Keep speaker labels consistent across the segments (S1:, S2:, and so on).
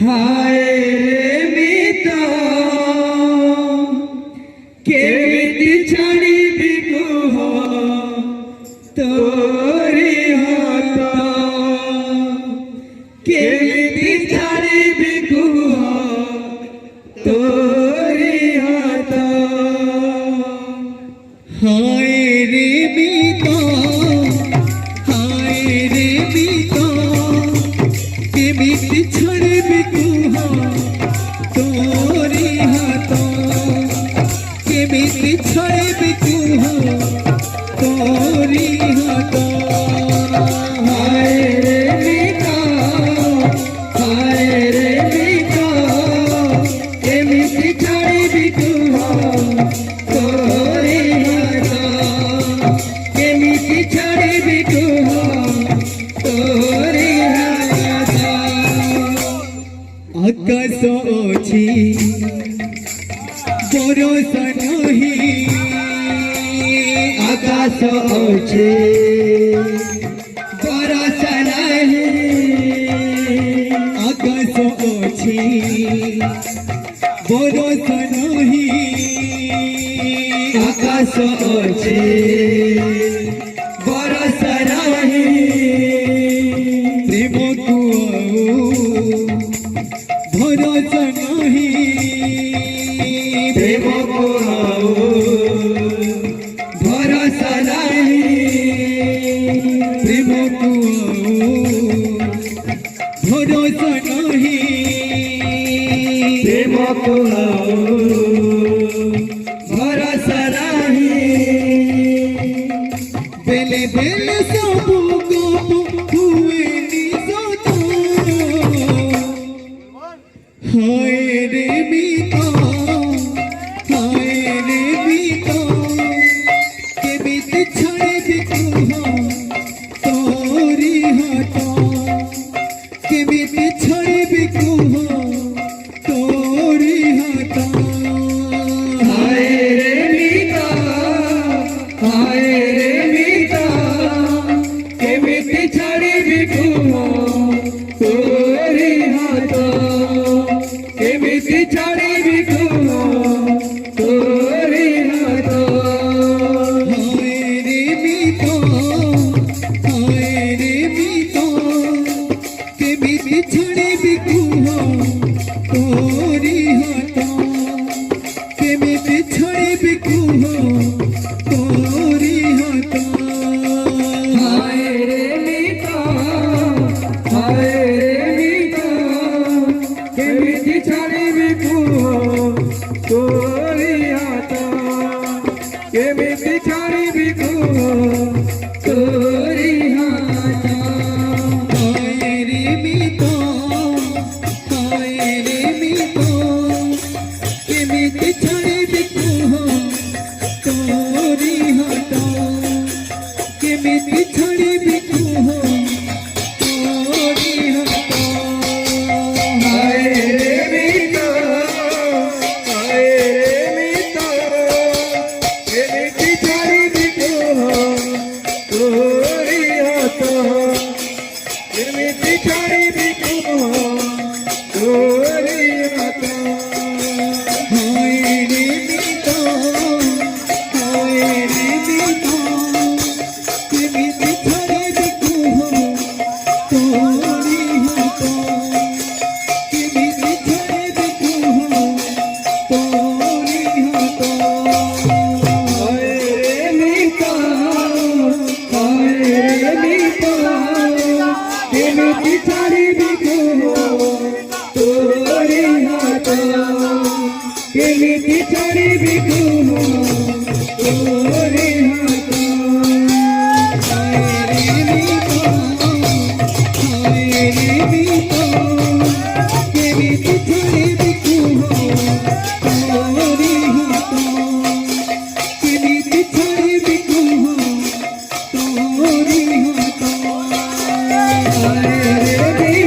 S1: हाय रे मिता केमिति छाड़िबि कुह तोरी हाथ केमिति छाड़िबि कुह तोरी हाथ
S2: हाय रे मिता केमिति छाड़िबि कुह तोरी हाथ केमिति छाड़िबि कुह तोरी हाथ
S1: हाय रे मिता केमिति छाड़िबि कुह तोरी हाथ केमिति छाड़िबि कुह तोरी हाथ
S2: आकाश अछि भरोसा नहीं
S1: आकाश अछि भरोसा नहीं
S2: आकाश अछि भरोसा नहीं
S1: आकाश अछि भरोसा नहीं
S2: प्रेम को भरोसा नहीं
S1: प्रेम को भरोसा नहीं
S2: प्रेम को भरोसा नहीं
S1: प्रेम को भरोसा नहीं
S2: बेले बेले सब गप हुए निजता हाय रे मिता केमिति छाड़िबि कुह तोरी हाथ केमिति छाड़िबि कुह तोरी हाथ
S1: हाय रे मिता केमिति छाड़िबि कुह तोरी हाथ केमिति छाड़िबि कुह तोरी हाथ
S2: हाय रे मिता केमिति छाड़िबि कुह तोरी हाथ केमिति छाड़िबि कुह तोरी हाथ
S1: हाय रे मिता केमिति छाड़िबि कुह तोरी हाथ केमिति छाड़िबि कुह तोरी हाथ
S2: हाय रे मिता केमिति छाड़िबि कुह तोरी हाथ केमिति छाड़िबि कुह तोरी हाथ
S1: हाय रे मिता केमिति छाड़िबि कुह तोरी हाथ केमिति छाड़िबि कुह तोरी हाथ
S2: हाय रे मिता केमिति छाड़िबि कुह तोरी हाथ केमिति छाड़िबि कुह तोरी हाथ
S1: हाय रे मिता केमिति छाड़िबि कुह तोरी हाथ केमिति छाड़िबि कुह तोरी हाथ
S2: केमिति छाड़िबि कुह तोरी हाथ केमिति छाड़िबि कुह तोरी हाथ
S1: हाय रे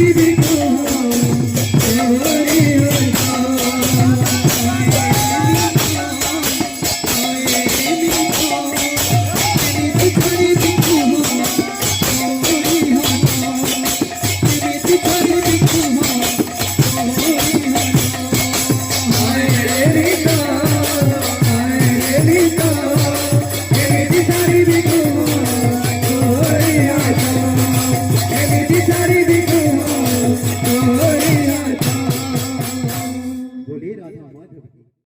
S1: ছাড়িবি